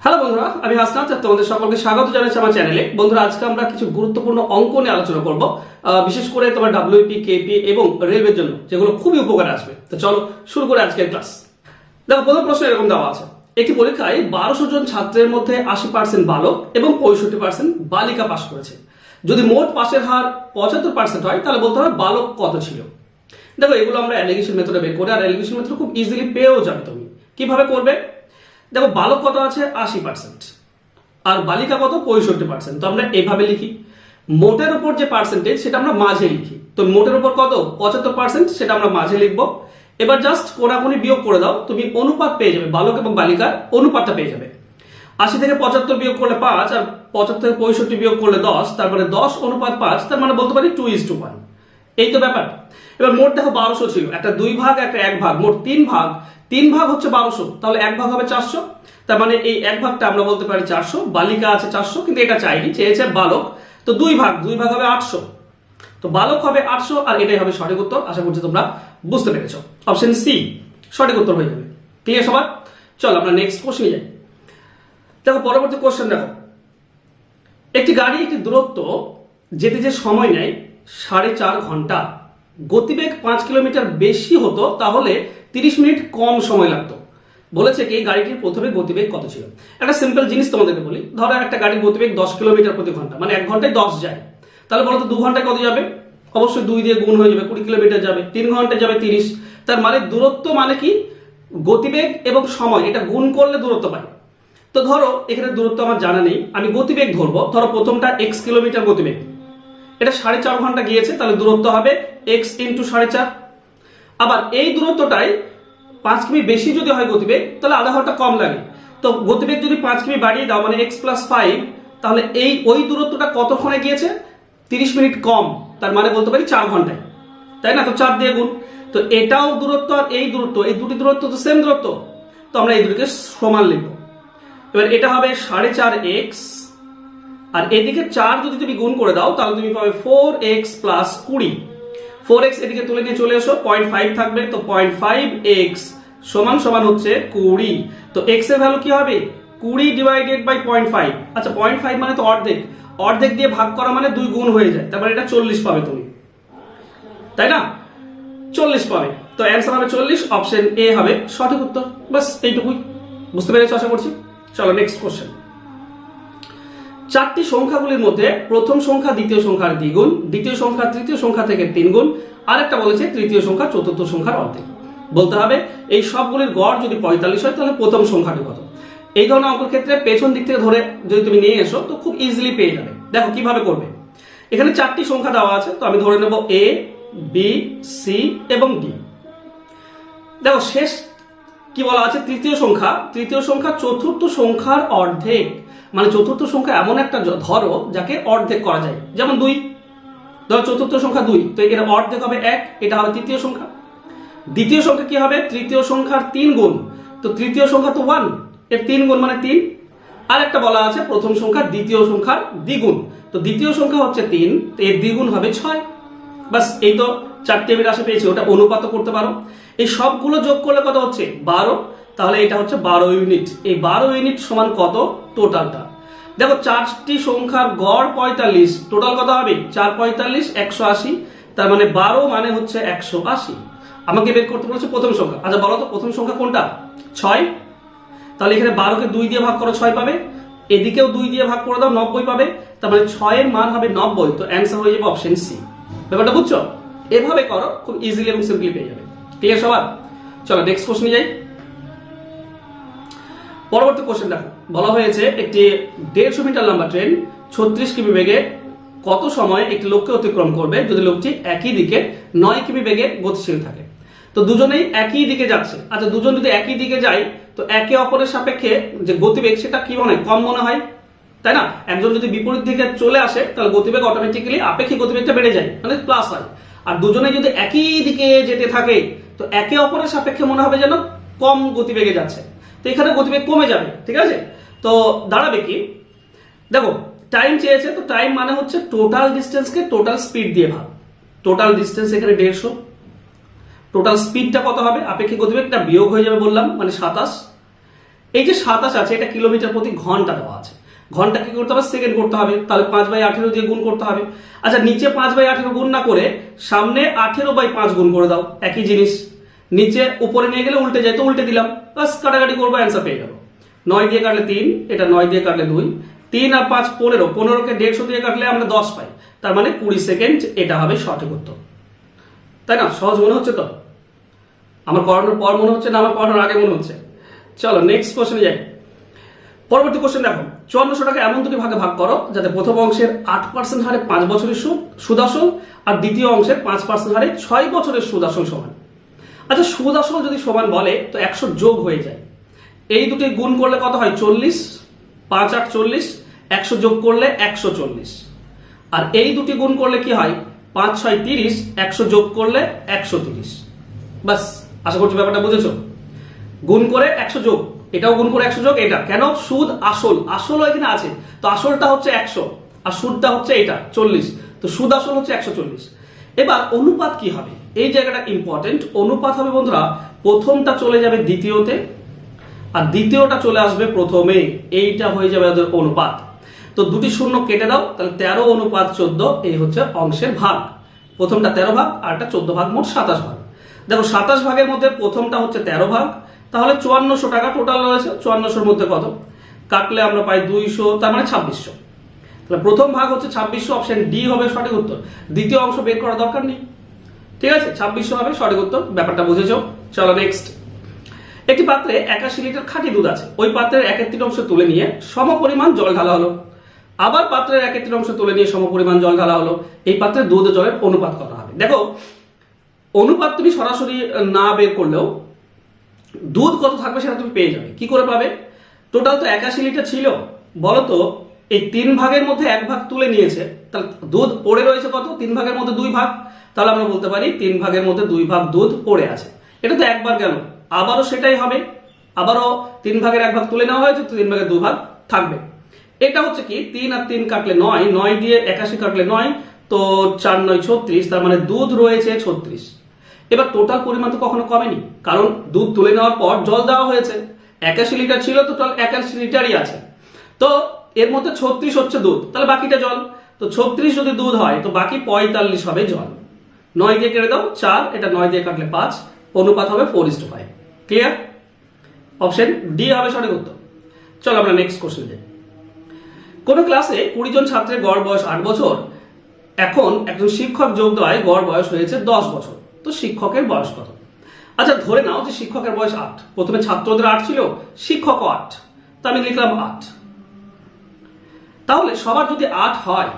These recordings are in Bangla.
হ্যালো বন্ধুরা, আমি হাসনাত। তোমাদের সকলকে স্বাগত জানাচ্ছি আমার চ্যানেলে। বন্ধুরা, আজকে আমরা কিছু গুরুত্বপূর্ণ অঙ্ক নিয়ে আলোচনা করব, বিশেষ করে তোমার ডাব্লিউপি, কেপি এবং রেলওয়ের জন্য, যেগুলো খুবই উপকারে আসবে। তো চলো শুরু করে আজকের ক্লাস। দেখো, প্রথম প্রশ্ন এরকম দেওয়া আছে, একটি পরীক্ষায় 1200 জন ছাত্রের মধ্যে 80% বালক এবং 65% বালিকা পাশ করেছে। যদি মোট পাশের হার 75% হয়, তাহলে বলতে হবে বালক কত ছিল। দেখো, এগুলো আমরা অ্যালিগেশন মেথডে বের করি, আর অ্যালিগেশন মেথড খুব ইজিলি পেয়েও যাবে। তুমি কিভাবে করবে? দেখো, বালক কত আছে 80% আর বালিকা কত 65%। তো আমরা এইভাবে লিখি, মোটের উপর যে পার্সেন্টেজ সেটা আমরা মাঝে লিখি। তো মোটের উপর কত 75%, সেটা আমরা মাঝে লিখবো। এবার জাস্ট কোনাকুনি বিয়োগ করে দাও, তুমি অনুপাত পেয়ে যাবে, বালক এবং বালিকার অনুপাতটা পেয়ে যাবে। 80 থেকে 75 বিয়োগ করলে 5, আর 75 থেকে 65 বিয়োগ করলে 10, তারপরে 10 অনুপাত 5, তার মানে বলতে পারি 2:1। এই তো ব্যাপার। এবার মোট দেখো 1200 ছিল, একটা 2 ভাগ একটা 1 ভাগ, মোট 3 ভাগ। 3 ভাগ হচ্ছে 1200, তাহলে 1 ভাগ হবে 400। তার মানে এই 1 ভাগটা আমরা বলতে পারি 400। বালিকা আছে 400, কিন্তু এটা চাইনি, চেয়েছে বালক। তো 2 ভাগ হবে 800। তো বালক হবে 800, আর এটাই হবে সঠিক উত্তর। আশা করছি তোমরা বুঝতে পেরেছো। অপশন সি সঠিক উত্তর হয়ে যাবে। ক্লিয়ার সবার? চলো আমরা নেক্সট কোশ্চেনে যাই। দেখো, পরবর্তী কোশ্চেন দেখো, একটি গাড়ি একটি দূরত্ব যেতে যে সময় নেয় 4.5 ঘন্টা, গতিবেগ 5 কিলোমিটার বেশি হতো তাহলে 30 মিনিট কম সময় লাগতো। বলেছে কি এই গাড়িটির প্রথমে গতিবেগ কত ছিল। একটা সিম্পল জিনিস তোমাদেরকে বলি, ধরো একটা গাড়ির গতিবেগ 10 কিলোমিটার প্রতি ঘন্টা, মানে 1 ঘন্টায় 10 যায়। তাহলে বলো তো 2 ঘন্টায় কত যাবে? অবশ্যই 2 দিয়ে গুণ হয়ে যাবে, 20 কিলোমিটার যাবে। 3 ঘন্টায় যাবে 30। তার মানে দূরত্ব মানে কি, গতিবেগ এবং সময় এটা গুণ করলে দূরত্ব পাই। তো ধরো এখানে দূরত্ব আমার জানা নেই, আমি গতিবেগ ধরবো। ধরো প্রথমটা x কিলোমিটার গতিবেগ, এটা 4.5 ঘন্টা গিয়েছে, তাহলে দূরত্ব হবে x × 4.5। আবার এই দূরত্বটাই 5 কিমি বেশি যদি হয় গতিবেগ, তাহলে আধা ঘন্টা কম লাগে। তো গতিবেগ যদি 5 কিমি বাড়িয়ে দাও, মানে x + 5, তাহলে ওই দূরত্বটা কতক্ষণে গিয়েছে? 30 মিনিট কম। তার মানে বলতে পারি 4 ঘন্টায়, তাই না? তো 4 দিয়ে গুণ। তো এটাও দূরত্ব আর এই দূরত্ব, এই দুটি দূরত্ব তো সেম দূরত্ব, তো আমরা এই দুটিকে সমান লিখব। এবার এটা হবে 4.5x, আর এদিকে 4 যদি তুমি গুণ করে দাও, তাহলে তুমি পাবে 4x + 20। 4x এদিকে তুলে নিয়ে চলে এসো, 0.5 থাকবে। তো 0.5x সমান সমান হচ্ছে 20। তো x এর ভ্যালু কি হবে? 20 ডিভাইডেড বাই 0.5। আচ্ছা, 0.5 মানে তো অর্ধেক, অর্ধেক দিয়ে ভাগ করা মানে 2 গুণ হয়ে যায়, তারপরে এটা 40 পাবে তুমি, তাই না? 40 পাবে। তো অ্যান্সার হবে 40। অপশন এ হবে সঠিক উত্তর। বাস এইটুকুই, বুঝতে পেরেছো আশা করছি। চলো নেক্সট কোশ্চেন। 4টি সংখ্যাগুলির মধ্যে প্রথম সংখ্যা দ্বিতীয় সংখ্যার দ্বিগুণ, দ্বিতীয় সংখ্যা তৃতীয় সংখ্যা থেকে 3 গুণ, আর একটা বলেছে তৃতীয় সংখ্যা চতুর্থ সংখ্যার অর্ধেক। বলতে হবে এই সবগুলির গড় যদি 45 হয়, তাহলে প্রথম সংখ্যাটি কত। এই ধরনের অঙ্কের ক্ষেত্রে পেছন দিক থেকে ধরে যদি তুমি নিয়ে এসো, তো খুব ইজিলি পেয়ে যাবে। দেখো কিভাবে করবে। এখানে 4টি সংখ্যা দেওয়া আছে, তো আমি ধরে নেব a, b, c এবং d। দেখো শেষ কি বলা আছে, তৃতীয় সংখ্যা, তৃতীয় সংখ্যা চতুর্থ সংখ্যার অর্ধেক। মানে চতুর্থ সংখ্যা এমন একটা ধরো যাকে অর্ধেক করা যায়, যেমন 2। ধরো চতুর্থ সংখ্যা 2, তো এর অর্ধেক হবে 1, এটা হবে তৃতীয় সংখ্যা। দ্বিতীয় সংখ্যা কি হবে? তৃতীয় সংখ্যার 3 গুণ। তো তৃতীয় সংখ্যা তো 1, এর 3 গুণ মানে 3। আর একটা বলা আছে প্রথম সংখ্যা দ্বিতীয় সংখ্যার দ্বিগুণ। তো দ্বিতীয় সংখ্যা হচ্ছে 3, তো এর দ্বিগুণ হবে 6। বাস এই তো 4টি আমি রাশি পেয়েছি, ওটা অনুপাত করতে পারো। এই সবগুলো যোগ করলে কত হচ্ছে? 12। তাহলে এটা হচ্ছে 12 ইউনিট। এই 12 ইউনিট সমান কত টোটালটা? দেখো 4টি সংখ্যার গড় 45, টোটাল কত হবে? 4 45 180। তার মানে 12 মানে হচ্ছে 180। আমাকে বের করতে বলেছে প্রথম সংখ্যা। আচ্ছা বলো তো প্রথম সংখ্যা কোনটা? 6। তাহলে এখানে 12কে 2 দিয়ে ভাগ করো, 6 পাবে। এদিকেও 2 দিয়ে ভাগ করে দাও, 90 পাবে। তার মানে 6 এর মান হবে 90। তো অ্যান্সার হয়ে যাবে অপশন সি। ব্যাপারটা বুঝছো? এভাবে করো, খুব ইজিলি এবং সিম্পলি পেয়ে যাবে। ক্লিয়ার সবার? চলো নেক্সট কোশ্চেনে যাই। পরবর্তী কোশ্চেন দেখো, বলা হয়েছে একটি 150 মিটার লম্বা ট্রেন 36 কিমি বেগে কত সময় একটি লোককে অতিক্রম করবে যদি লোকটি একই দিকে 9 কিমি বেগে গতিশীল থাকে। তো দুজনেই একই দিকে যাচ্ছে। আচ্ছা, দুজন যদি একই দিকে যায়, তো একে অপরের সাপেক্ষে যে গতিবেগ সেটা কি মনে হয়? কম মনে হয়, তাই না? একজন যদি বিপরীত দিকে চলে আসে, তাহলে গতিবেগ অটোমেটিক্যালি আপেক্ষিক গতিবেগটা বেড়ে যায়, মানে প্লাস হয়। আর দুজনে যদি একই দিকে যেতে থাকে, তো একে অপরের সাপেক্ষে মনে হবে যেন কম গতিবেগে যাচ্ছে। তো এখানে গতিবেগ কমে যাবে, ঠিক আছে? তো দাঁড়াবে কি? দেখো টাইম চেয়েছে, তো টাইম মানে হচ্ছে টোটাল ডিস্টেন্সকে টোটাল স্পিড দিয়ে ভাগ। টোটাল ডিস্টেন্স এখানে 150, টোটাল স্পিডটা কত হবে? আপেক্ষিক গতিবেগটা বিয়োগ হয়ে যাবে বললাম, মানে 27। এই যে 27 আছে এটা কিলোমিটার প্রতি ঘন্টা দেওয়া আছে, ঘন্টা কি করতে হবে, সেকেন্ড করতে হবে, তাহলে 5/18 দিয়ে গুণ করতে হবে। আচ্ছা নিচে 5/18 গুণ না করে সামনে 18/5 গুণ করে দাও, একই জিনিস। নিচে উপরে নিয়ে গেলে উল্টে যায়, তো উল্টে দিলাম, বাস কাটাকাটি করবো, অ্যান্সার পেয়ে যাবো। 9 দিয়ে কাটলে 3, এটা 9 দিয়ে কাটলে 2, 3 আর 5 15, 15কে 150 দিয়ে কাটলে আমরা 10 পাই, তার মানে 20 সেকেন্ড, এটা হবে সঠিক উত্তর। তাই না? সহজ মনে হচ্ছে তো? আমার করানোর পর মনে হচ্ছে না আমার করানোর আগে মনে হচ্ছে? চলো নেক্সট কোশ্চেনে যাই। পরবর্তী কোশ্চেন দেখো, 5400 টাকা এমন দুটি ভাগে ভাগ করো যাতে প্রথম অংশের 8% হারে 5 বছরের সুদ আসল আর দ্বিতীয় অংশের 5% হারে 6 বছরের সুদ আসল সমান। আচ্ছা সুদ আসল যদি সমান বলে তো 100 যোগ হয়ে যায়, এই দুটি গুণ করলে কত হয় 40, 5 8 40, 100 যোগ করলে 140, আর এই দুটি গুণ করলে কি হয় 5 6 30, 100 যোগ করলে 130। বাস, আশা করছি ব্যাপারটা বুঝেছো। গুণ করে 100 যোগ, এটাও গুণ করে 100 যোগ, এটা কেন, সুদ আসল, আসলও এখানে আছে, তো আসলটা হচ্ছে 100 আর সুদটা হচ্ছে এটা 40, তো সুদ আসল হচ্ছে 140। এবার অনুপাত কি হবে, এই জায়গাটা ইম্পর্টেন্ট। অনুপাত হবে বন্ধুরা, প্রথমটা চলে যাবে দ্বিতীয়তে আর দ্বিতীয়টা চলে আসবে প্রথমে, এইটা হয়ে যাবে ওদের অনুপাত। তো দুটি শূন্য কেটে দাও, তাহলে 13:14, এই হচ্ছে অংশের ভাগ। প্রথমটা 13 ভাগ আর একটা 14 ভাগ, মোট 27 ভাগ। দেখো 27 ভাগের মধ্যে প্রথমটা হচ্ছে 13 ভাগ, তাহলে 5400 টাকা টোটাল রয়েছে। 5400-র মধ্যে কত কাটলে আমরা পাই 200, তার মানে 2600। তাহলে প্রথম ভাগ হচ্ছে 2600, অপশন ডি হবে সঠিক উত্তর। দ্বিতীয় অংশ বের করার দরকার নেই, ঠিক আছে, 2600 হবে সঠিক উত্তর। ব্যাপারটা বুঝেছো? চলো নেক্সট। একটি পাত্রে 81 লিটার খাঁটি দুধ আছে, ওই পাত্রের 1/3 অংশ তুলে নিয়ে সমপরিমাণ জল ঢালা হলো, আবার পাত্রের 1/3 অংশ তুলে নিয়ে সমপরিমাণ জল ঢালা হলো, এই পাত্রে দুধ ও জলের অনুপাত কত হবে? দেখো অনুপাত তুমি সরাসরি না বের করলেও দুধ কত থাকবে সেটা তুমি পেয়ে যাবে। কি করে পাবে? টোটাল তো 81 লিটার ছিল, বলো তো এই 3 ভাগের মধ্যে 1 ভাগ তুলে নিয়েছে, তাহলে দুধ পড়ে রয়েছে কত, 3 ভাগের মধ্যে 2 ভাগ, তাহলে আমরা বলতে পারি 3 ভাগের মধ্যে 2 ভাগ দুধ পড়ে আছে। এটা তো একবার গেল, আবারও সেটাই হবে, আবারও 3 ভাগের 1 ভাগ তুলে নেওয়া হয়েছে, তো 3 ভাগের 2 ভাগ থাকবে। এটা হচ্ছে কি 3 আর 3 কাটলে 9, 9 দিয়ে 81 কাটলে 9, তো 4 9 36, তার মানে দুধ রয়েছে 36। এবার টোটাল পরিমাণ তো কখনো কমেনি, কারণ দুধ তুলে নেওয়ার পর জল দেওয়া হয়েছে। 81 লিটার ছিল, তো টোটাল 81 লিটারই আছে, তো এর মধ্যে 36 হচ্ছে দুধ, তাহলে বাকিটা জল। তো 36 যদি দুধ হয় তো বাকি 45 হবে জল। 9 দিয়ে কেটে দাও 4, এটা 9 দিয়ে কাটলে 5, অনুপাত হবে 4:5। ক্লিয়ার? অপশন ডি হবে সঠিক উত্তর। চলো আমরা নেক্সট কোশ্চেন যাই। কোন ক্লাসে 20 জন ছাত্রের গড় বয়স 8 বছর, এখন একজন শিক্ষক যোগ দেওয়ায় গড় বয়স হয়েছে 10 বছর, তো শিক্ষকের বয়স কত? আচ্ছা ধরে নাও যে শিক্ষকের বয়স 8, প্রথমে ছাত্রদের 8 ছিল, শিক্ষকও 8, তো আমি লিখলাম 8। তাহলে সবার যদি 8 হয়,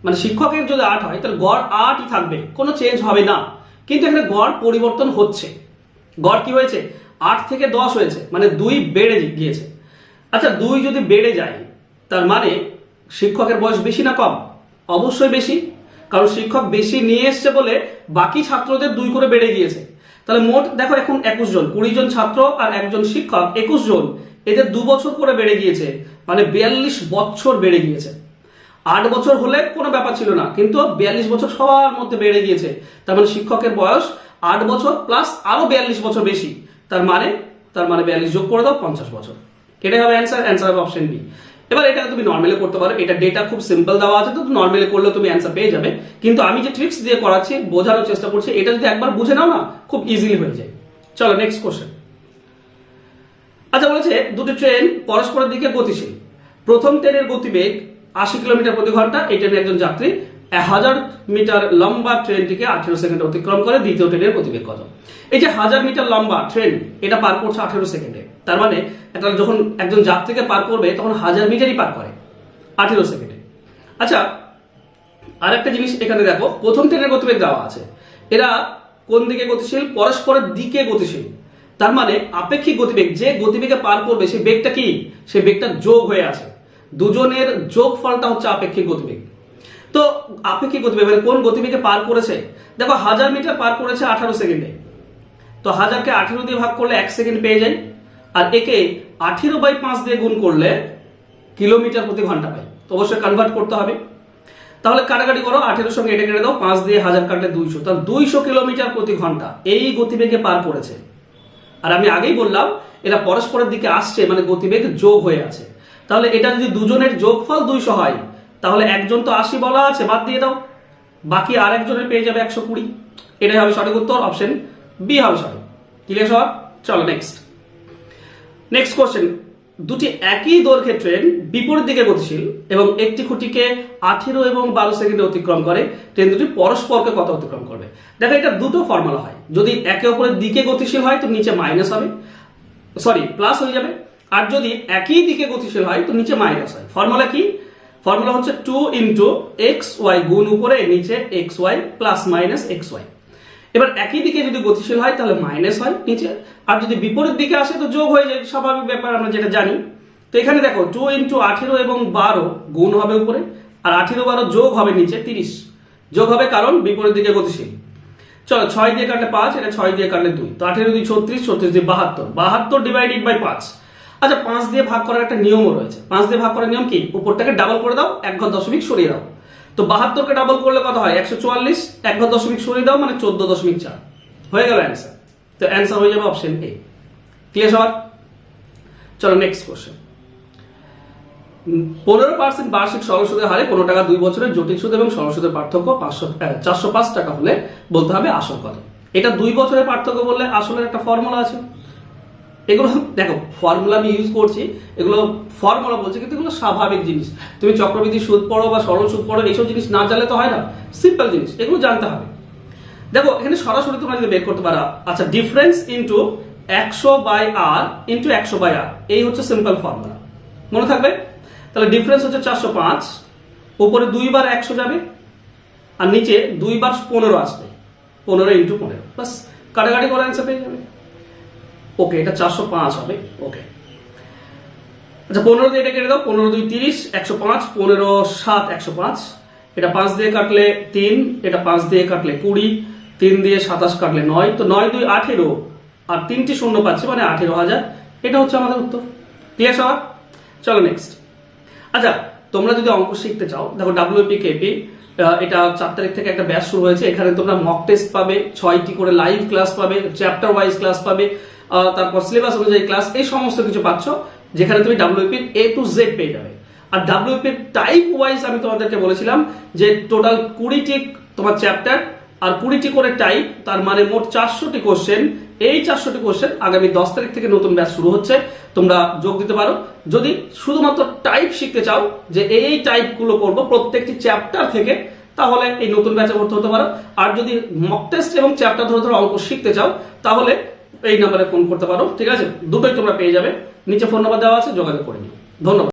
মানে শিক্ষকের যদি 8 হয়, তাহলে গড় 8ই থাকবে, কোনো চেঞ্জ হবে না। কিন্তু এখানে গড় পরিবর্তন হচ্ছে, গড় কি হয়েছে 8 থেকে 10 হয়েছে, মানে 2 বেড়ে গিয়েছে। আচ্ছা 2 যদি বেড়ে যায় তার মানে শিক্ষকের বয়স বেশি না কম? অবশ্যই বেশি, কারণ শিক্ষক বেশি নিয়ে এসছে বলে বাকি ছাত্রদের 2 করে বেড়ে গিয়েছে। তাহলে মোট দেখো এখন 21 জন, 20 জন ছাত্র আর একজন শিক্ষক 21 জন, এদের 2 বছর করে বেড়ে গিয়েছে, মানে 42 বছর বেড়ে গিয়েছে। 8 বছর হলে কোনো ব্যাপার ছিল না, কিন্তু 42 বছর সবার মধ্যে বেড়ে গিয়েছে, তার মানে শিক্ষকের বয়স 8 বছর প্লাস আরো 42 বছর বেশি, তার মানে 42 যোগ করে দাও 50 বছর। এটাই হবে অ্যান্সার, অ্যান্সার হবে অপশন বি। এবার এটা তুমি নর্মালি করতে পারো, এটা ডেটা খুব সিম্পল দেওয়া আছে, তো নর্মালি করলে তুমি অ্যান্সার পেয়ে যাবে। কিন্তু আমি যে ট্রিক্স দিয়ে করাচ্ছি, বোঝানোর চেষ্টা করছি, এটা যদি একবার বুঝে নাও না খুব ইজিলি হয়ে যায়। চলো নেক্সট কোশ্চেন। আচ্ছা বলেছে দুটি ট্রেন পরস্পরের দিকে গতিশীল, প্রথম ট্রেনের গতিবেগ 80 কিলোমিটার প্রতি ঘন্টা, এই ট্রেনের একজন যাত্রী 1000 মিটার লম্বা ট্রেনটিকে 18 সেকেন্ডে অতিক্রম করে, দ্বিতীয় ট্রেনের গতিবেগ কত? এই যে 1000 মিটার লম্বা ট্রেন, এটা পার করছে 18 সেকেন্ডে, তার মানে এটা যখন একজন যাত্রীকে পার করবে তখন 1000 মিটারই পার করে 18 সেকেন্ডে। আচ্ছা আরেকটা জিনিস এখানে দেখো, প্রথম ট্রেনের গতিবেগ দেওয়া আছে, এরা কোন দিকে গতিশীল? পরস্পরের দিকে গতিশীল, তার মানে আপেক্ষিক গতিবেগ, যে গতিবেগে পার করবে সেই বেগটা কি? সেই বেগটা যোগ হয়ে আছে, দুজনের যোগ ফলটা হচ্ছে আপেক্ষিক গতিবেগ। তো আপেক্ষিক গতিবেগ মানে কোন গতিবেগে পার করেছে? দেখো 1000 মিটার পার করেছে 18 সেকেন্ডে, তো 1000কে 18 দিয়ে ভাগ করলে 1 সেকেন্ড পেয়ে যায়, আর একে 18/5 দিয়ে গুণ করলে কিলোমিটার প্রতি ঘন্টা পাই, তো অবশ্যই কনভার্ট করতে হবে। তাহলে কাটাকাটি করো, 18 সঙ্গে এটা কেটে দাও, 5 দিয়ে 1000 কাটলে 200, তাহলে 200 কিলোমিটার প্রতি ঘন্টা এই গতিবেগে পার করেছে। আর আমি আগেই বললাম এরা পরস্পরের দিকে আসছে, মানে গতিবেগ যোগ হয়ে আছে। তাহলে এটা যদি দুজনের যোগফল 200 হয়, তাহলে একজন তো 80 বলা আছে, বাদ দিয়ে দাও, বাকি আর একজনের পেয়ে যাবে 120। এটাই হবে সঠিক উত্তর, অপশন বি হবে সঠিক। ক্লিয়ার সবার? চলো নেক্সট কোশ্চেন। দুটি একই দৈর্ঘ্যের ট্রেন বিপরীত দিকে গতিশীল এবং একটি খুঁটিকে 18 এবং 12 সেকেন্ডে অতিক্রম করে, ট্রেন দুটি পরস্পরকে কত অতিক্রম করবে? দেখো এটা দুটো ফর্মুলা হয়, যদি একে অপরের দিকে গতিশীল হয় তো নিচে মাইনাস হবে, সরি প্লাস হয়ে যাবে, আর যদি একই দিকে গতিশীল হয় তো নিচে মাইনাস হয়। ফর্মুলা কি? ফর্মুলা হচ্ছে 2 ইন্টু এক্স ওয়াই গুণ উপরে নিচে X Y plus minus X Y. এবার একই দিকে যদি গতিশীল হয় তাহলে মাইনাস হয় নিচে, আর যদি বিপরীত দিকে আসে তো যোগ হয়ে যায়, স্বাভাবিক ব্যাপার, আমরা যেটা জানি। তো এখানে দেখো 2 ইন্টু 18 এবং 12 গুণ হবে উপরে, আর 18 12 যোগ হবে নিচে 30 যোগ হবে, কারণ বিপরীত দিকে গতিশীল। চলো 6 দিয়ে কাটলে 5, এটা 6 দিয়ে কাটলে 2, তো 18 2 36, 36 দিয়ে 72, 72 ডিভাইডেড বাই 5। আচ্ছা 5 দিয়ে ভাগ করার একটা নিয়মও রয়েছে। 5 দিয়ে ভাগ করার নিয়ম কি? উপরটাকে ডাবল করে দাও, এক ঘর দশমিক সরিয়ে দাও। তো 72 ডাবল করলে কত হয়? 144, এক ঘর দশমিক সরিয়ে দাও মানে 14.4 হয়ে গেল অ্যান্সার। তো অ্যান্সার হয়ে যাবে অপশন এ। ক্লিয়ার সবার? চলো নেক্সট কোশ্চেন। 15% বার্ষিক সরল সুদের হারে 15 টাকা 2 বছরের জটিল সুদ এবং সরল সুদের পার্থক্য 405 টাকা হলে বলতে হবে আসল কত। এটা 2 বছরের পার্থক্য বললে আসলের একটা ফর্মুলা আছে। এগুলো দেখো ফর্মুলা আমি ইউজ করছি, এগুলো ফর্মুলা বলছি, কিন্তু এগুলো স্বাভাবিক জিনিস। তুমি চক্রবৃদ্ধি সুদ পড়ো বা সরল সুদ পড়ো, এইসব জিনিস না জানলে তো হয় না, সিম্পল জিনিস, এগুলো জানতে হবে। দেখো এখানে সরাসরি তোমরা যদি বের করতে পারো, আচ্ছা difference into 100 by R into 100 by R, এই হচ্ছে সিম্পল ফর্মুলা, মনে থাকবে। তাহলে ডিফারেন্স হচ্ছে 405, উপরে 2 বার 100 যাবে আর নিচে 2 বার 15 আসবে, 15 ইন্টু 15, বাস কাটাকাটি করে অ্যান্সার পেয়ে যাবে। ওকে, এটা 405 হবে। ওকে, আচ্ছা 15 দিয়ে এটা কেটে দাও, 15 2 30, 105, 15 7 105, এটা 5 দিয়ে কাটলে 3, এটা 5 দিয়ে কাটলে 20, 3 দিয়ে 27 কাটলে 9, তো 9 2 18, আর 3টি শূন্য পাচ্ছি মানে 18,000, এটা হচ্ছে আমাদের উত্তর। ক্লিয়ার সবার? চলো নেক্সট। আচ্ছা তোমরা যদি অঙ্ক শিখতে চাও, দেখো WP KP এটা 4 তারিখ থেকে একটা ব্যাচ শুরু হয়েছে, এখানে তোমরা মক টেস্ট পাবে, 6টি করে লাইভ ক্লাস পাবে, চ্যাপ্টার ওয়াইজ ক্লাস পাবে, তারপর সিলেবাস অনুযায়ী ক্লাস, এই সমস্ত কিছু পাচ্ছ, যেখানে তুমি WP A to Z পেয়ে যাবে। আর WP টাইপ ওয়াইজ আমি তোমাদেরকে বলেছিলাম যে টোটাল 20টি তোমার চ্যাপ্টার আর 20টি করে টাইপ, তার মানে মোট 400টি কোশ্চেন। এই 400টি কোশ্চেন আগামী 10 তারিখ থেকে নতুন ব্যাচ শুরু হচ্ছে, তোমরা যোগ দিতে পারো। যদি শুধুমাত্র টাইপ শিখতে চাও যে এই টাইপগুলো করবো প্রত্যেকটি চ্যাপ্টার থেকে, তাহলে এই নতুন ব্যাচে ভর্তি হতে পারো। আর যদি মক টেস্ট এবং চ্যাপ্টার ধরে ধরে অঙ্ক শিখতে চাও, তাহলে এই নাম্বারে ফোন করতে পারো, ঠিক আছে? দুটোই তোমরা পেয়ে যাবে, নিচে ফোন নাম্বার দেওয়া আছে, যোগাযোগ করে নিও। ধন্যবাদ।